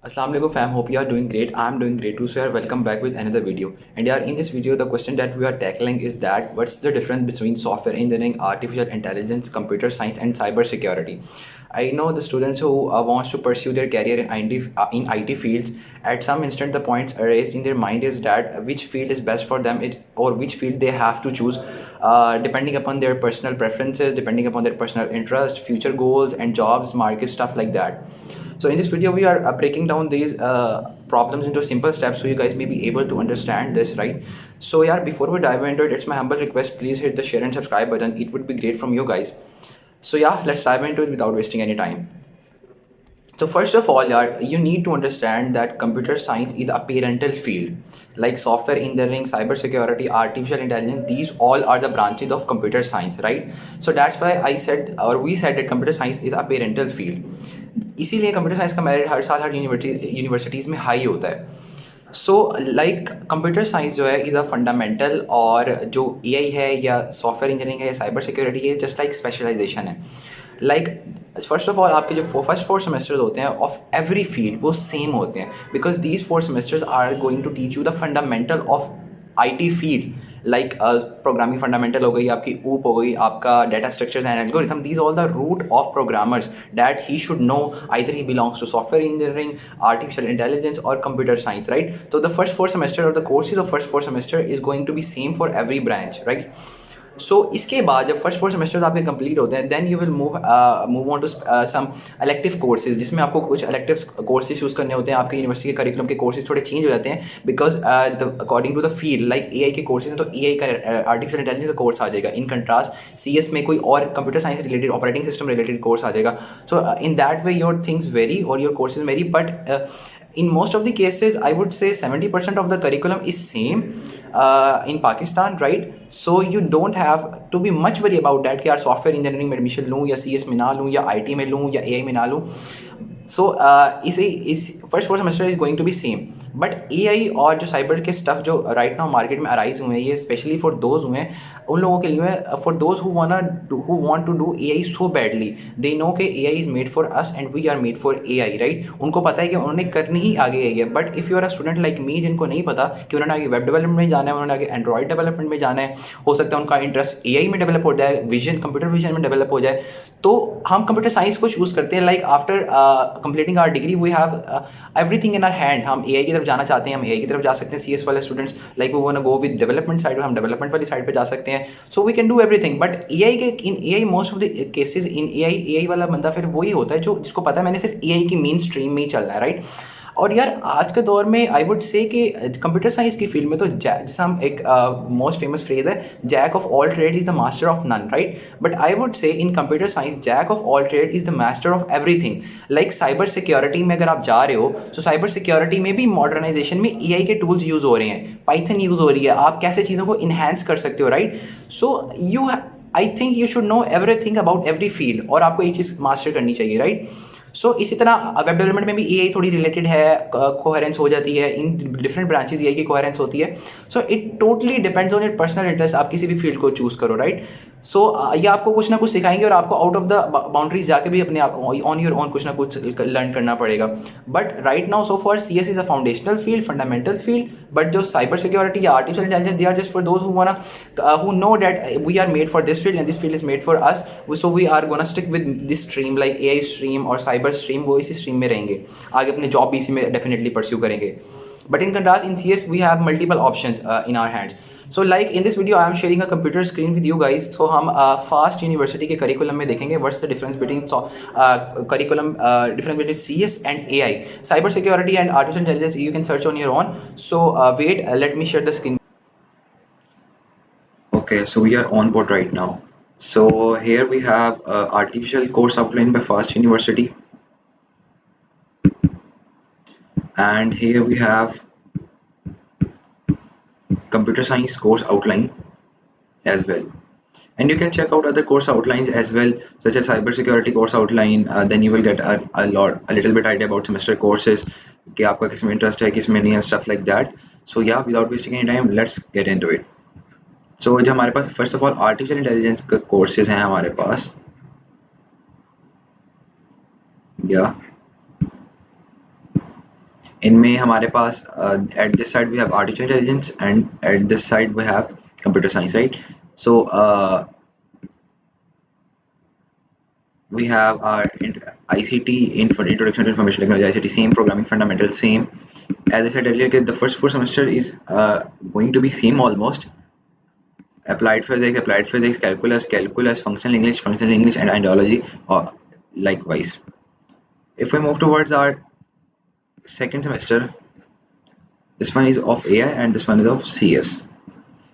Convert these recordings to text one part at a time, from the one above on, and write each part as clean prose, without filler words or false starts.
Assalamu alaikum fam, hope you are doing great. I'm doing great too. So yeah, welcome back with another video. And yeah, in this video, the question that we are tackling is that what's the difference between software engineering, artificial intelligence, computer science, and cyber security? I know the students who wants to pursue their career in IT fields. At some instant, the points raised in their mind is that which field is best for them, or which field they have to choose, depending upon their personal preferences, depending upon their personal interest, future goals, and jobs, market stuff like that. So in this video, we are breaking down these problems into simple steps so you guys may be able to understand this, right? So yeah, before we dive into it, it's my humble request, please hit the share and subscribe button. It would be great from you guys. So yeah, let's dive into it without wasting any time. So first of all, yeah, you need to understand that computer science is a parental field. Like software engineering, cybersecurity, artificial intelligence, these all are the branches of computer science, right? So that's why I said, or we said, that computer science is a parental field. इसीलिए computer science का merit हर साल हर universities में high होता है. So like computer science जो है is a fundamental, और जो एआई है या सॉफ्टवेयर इंजीनियरिंग है या साइबर सिक्योरिटी है, जस्ट लाइक स्पेशलाइजेशन है. लाइक फर्स्ट ऑफ ऑल, आपके जो फर्स्ट 4 सेमेस्टर्स होते हैं ऑफ एवरी फील्ड वो सेम होते हैं, because these 4 semesters are going to teach you the fundamental of IT field. Like programming fundamental हो गई आपकी, ऊप हो गई आपका, data structures and algorithm, these all the root of programmers that he should know. Either he belongs to software engineering, artificial intelligence, or computer science, right? So the first 4 semester, or the courses of first 4 semester, is going to be same for every branch, right? सो इसके बाद जब first 4 semesters आपके complete होते हैं, then you will move on to some elective courses, जिसमें आपको कुछ elective courses choose करने होते हैं. आपके यूनिवर्सिटी के करिकुलम के कोर्सेज थोड़े चेंज हो जाते हैं, because according to the field. Like AI के कोर्सेज हैं तो एआई का, आर्टिफिशियल इंटेलिजेंस का कोर्स आ जाएगा. इन कंट्रास्ट सीएस में कोई और computer science related, operating system related course आ जाएगा. So in that way your things vary, और your courses vary, but in most of the cases, I would say 70% of the curriculum is same in Pakistan, right? So you don't have to be much worry about that कि यार software engineering में admission लूँ या CS में ना लूँ या IT में लूँ या एआई में ना लूँ. सो इस first 4 semester is going to be same, but AI और जो साइबर के स्टफ जो राइट नाउ मार्केट में अराइज हुए हैं, ये स्पेशली फॉर दोज हुए हैं, उन लोगों के लिए, for those who want to do AI so badly. They know कि AI is made for us and we are made for AI, right? उनको पता है कि उन्होंने करनी ही आगे एआई है. But if you are a student like me, जिनको नहीं पता कि उन्होंने आगे वेब डेवलपमेंट में जाना है, उन्होंने आगे एंड्रॉइड डेवलपमेंट में जाना है, हो सकता है उनका इंटरेस्ट एआई में डेवलप हो जाए, विजन, कंप्यूटर विजन में डेवलप हो जाए, तो हम कंप्यूटर साइंस को चूज़ करते हैं. Like after completing our degree we have everything in our hand. हम एआई की तरफ जाना चाहते हैं, हम एआई की तरफ जा सकते हैं. सीएस वाले स्टूडेंट्स लाइक वो want to go with development side, हम डेवलपमेंट वाली साइड पे जा सकते हैं. So we can do everything. But AI के, in AI most of the cases, in AI वाला बंदा फिर वही होता है जो जिसको पता है मैंने सिर्फ एआई की मेन स्ट्रीम में ही चलना है, राइट? और यार आज के दौर में आई वुड से कि कंप्यूटर साइंस की फील्ड में तो जैसे हम एक मोस्ट फेमस फ्रेज है, jack of all trade is the master of none, right? But I would say in computer science jack of all trade is the master of everything. Like cyber security में अगर आप जा रहे हो, तो cyber security में भी modernisation में एआई के टूल्स यूज़ हो रहे हैं, पाइथन यूज़ हो रही है. आप कैसे चीज़ों को इन्हेंस कर सकते हो, right? So you, I think you should know everything about every field, और आपको एक चीज़ मास्टर करनी चाहिए, राइट? सो इसी तरह वेब डेवलपमेंट में भी एआई थोड़ी रिलेटेड है, कोहेरेंस हो जाती है. इन डिफरेंट ब्रांचेस एआई की कोहेरेंस होती है. So it totally depends on your personal interest. आप किसी भी फील्ड को चूज़ करो, राइट? सो ये आपको कुछ ना कुछ सिखाएंगे, और आपको आउट ऑफ द बाउंड्रीज जाके भी अपने आप ऑन योर ओन कुछ ना कुछ लर्न करना पड़ेगा. But right now so for CS is a foundational field, fundamental field. But जो साइबर सिक्योरिटी या artificial intelligence, they are just for those who know that we are made for this field and this field is made for us. So we are gonna stick with this stream, like AI stream और cyber stream, वो इसी stream में रहेंगे, आगे अपने job भी इसी में डेफिनेटली परस्यू करेंगे. But in contrast, in CS, we have multiple options in our hands. So like in this video, I am sharing a computer screen with you guys. So हम fast university के curriculum में देखेंगे what's the difference between curriculum difference between CS and AI. Cyber security and artificial intelligence you can search on your own. So wait, let me share the screen. Okay, so we are on board right now. So here we have artificial course outline by Fast University, and here we have computer science course outline as well. And you can check out other course outlines as well, such as cybersecurity course outline. Then you will get a little bit idea about semester courses, कि आपका किस में interest है, किस में नहीं है, stuff like that. So yeah, without wasting any time, let's get into it. So जो हमारे पास first of all artificial intelligence के courses हैं हमारे पास. Yeah. इनमें हमारे पास at this side we have artificial intelligence and at this side we have computer science, right? So we have our ICT, Introduction to Information Technology, ICT, same programming fundamentals, same. As I said earlier, the first 4 semester is going to be same almost. Applied physics, calculus, functional English, and ideology, likewise. If we move towards our second semester, this one is of AI and this one is of CS.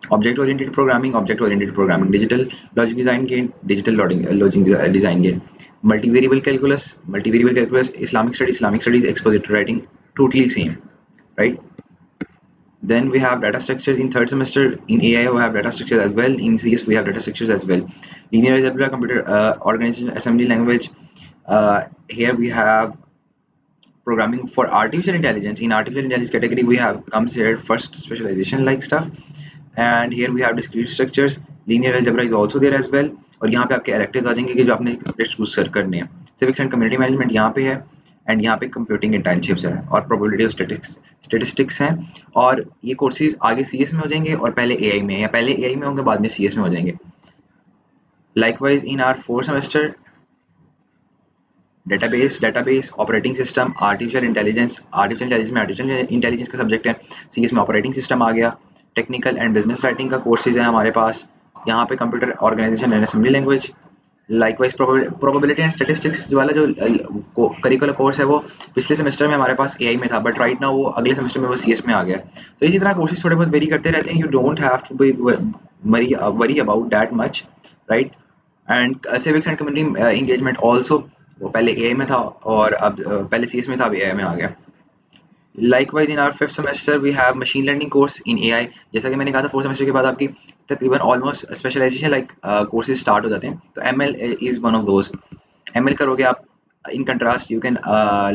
Object-oriented programming, digital logic design gain, logic design gain, multivariable calculus, Islamic studies, expository writing, totally same, right? Then we have data structures in third semester. In AI, we have data structures as well. In CS, we have data structures as well. Linear algebra, computer organization, assembly language. Here we have programming for artificial intelligence. In artificial intelligence category, we have comes here first specialization like stuff, and here we have discrete structures. Linear algebra is also there as well. और यहाँ पे आपके electives आ जाएंगे कि जो आपने subject choose करने हैं. Civics and community management यहाँ पे है, एंड यहाँ पे कंप्यूटिंग इंटेंशिप्स है और प्रोबेबिलिटी ऑफ स्टेटिस्टिक्स हैं. और ये कोर्सेज आगे सीएस में हो जाएंगे और पहले एआई में, या पहले एआई में होंगे बाद में सीएस में हो जाएंगे. Likewise in our fourth semester, database, operating system, artificial intelligence का सब्जेक्ट है. सीएस में ऑपरेटिंग सिस्टम आ गया. टेक्निकल एंड बिजनेस राइटिंग का कोर्सेज है हमारे पास. यहाँ पे computer organisation and assembly language. Likewise probability and statistics वाला जो करिकुलर कोर्स है वो पिछले सेमेस्टर में हमारे पास एआई में था, बट राइट नाउ वो अगले सेमेस्टर में वो सीएस में आ गया. तो इसी तरह कोर्सेज थोड़े बहुत वेरी करते रहते हैं. You don't have to be worry about that much, right? And civics and community engagement also, वो पहले एआई में था और अब पहले सीएस में था, अब एआई में आ गया. Likewise in our fifth semester we have machine learning course in AI. जैसा कि मैंने कहा था फोर्थ सेमेस्टर के बाद आपकी तकरीबन almost specialisation like courses start हो जाते हैं. तो ML is one of those. ML करोगे आप. In contrast you can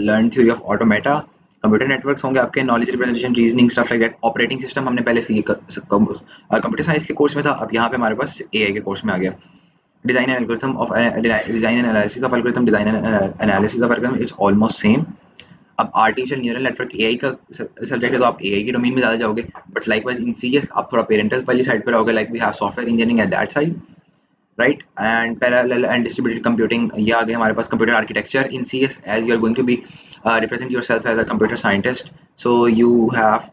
learn theory of automata. Computer networks होंगे आपके, knowledge representation, reasoning, stuff like that. Operating system हमने पहले सी कंप्यूटर साइंस के कोर्स में था, अब यहाँ पे हमारे पास AI के कोर्स में आ गया. Design and algorithm of design and analysis of algorithm, design and analysis of algorithm is almost same. अब आर्टिफिशियल न्यूरल नेटवर्क एआई का सब्जेक्ट है तो आप एआई की डोमेन में ज़्यादा जाओगे, बट लाइकवाइज इन सीएस आप थोड़ा पेरेंटल वाली साइड पर रहोगे, like we have software engineering at that side, right? And parallel and distributed computing, ये आ गए हमारे पास. Computer architecture in CS, as you are going to be represent yourself as a computer scientist, so you have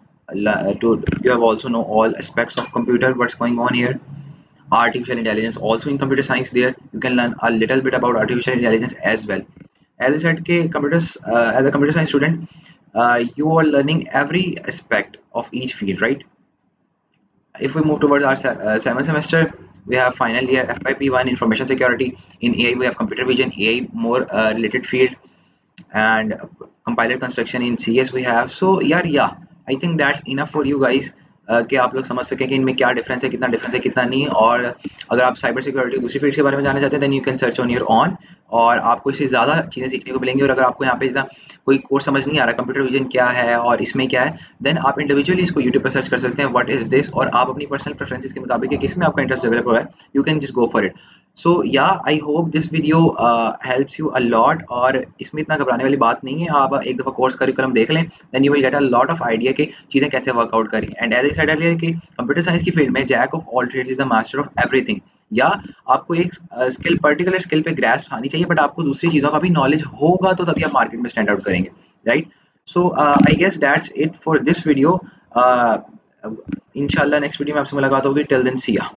also know all aspects of computer, what's going on here. Artificial intelligence also in computer science, there you can learn a little bit about artificial intelligence as well. As I said ke computers, as a computer science student, you are learning every aspect of each field, right? If we move towards our seventh semester, we have final year FYP1 information security. In AI we have computer vision, AI more related field, and compiler construction in CS we have. So yeah, I think that's enough for you guys, कि आप लोग समझ सकें कि इनमें क्या difference है, कितना डिफरेंस है, कितना नहीं. और अगर आप साइबर सिक्योरिटी दूसरी फील्ड के बारे में जानना चाहते हैं, then you can search on your own, और आपको इससे ज़्यादा चीज़ें सीखने को मिलेंगी. और अगर आपको यहाँ पे कोई कोर्स समझ नहीं आ रहा, कंप्यूटर विजन क्या है और इसमें क्या है, देन आप इंडिविजुअली इसको यूट्यूब पर सर्च कर सकते हैं, व्हाट इज दिस, और आप अपनी पर्सनल प्रेफरेंसेस के मुताबिक किस में आपका इंटरेस्ट डेवलप हो रहा है, you can just go for it. So yeah I hope this video helps you a lot. और इसमें इतना घबराने वाली बात नहीं है, आप एक दफ़ा कोर्स करिकुलम देख लें, then you will get a lot of idea कि चीज़ें कैसे वर्कआउट करें. And as I said earlier कि कंप्यूटर साइंस की फील्ड में jack of all trades is the master of everything. या आपको एक स्किल, पर्टिकुलर स्किल पे ग्रैस्प आनी चाहिए, बट आपको दूसरी चीज़ों का भी नॉलेज होगा तो तभी आप मार्केट में स्टैंड आउट करेंगे, right? So I guess that's it for this video. इंशाल्लाह नेक्स्ट वीडियो में आपसे मुलाकात होगी. टिल देन सी या.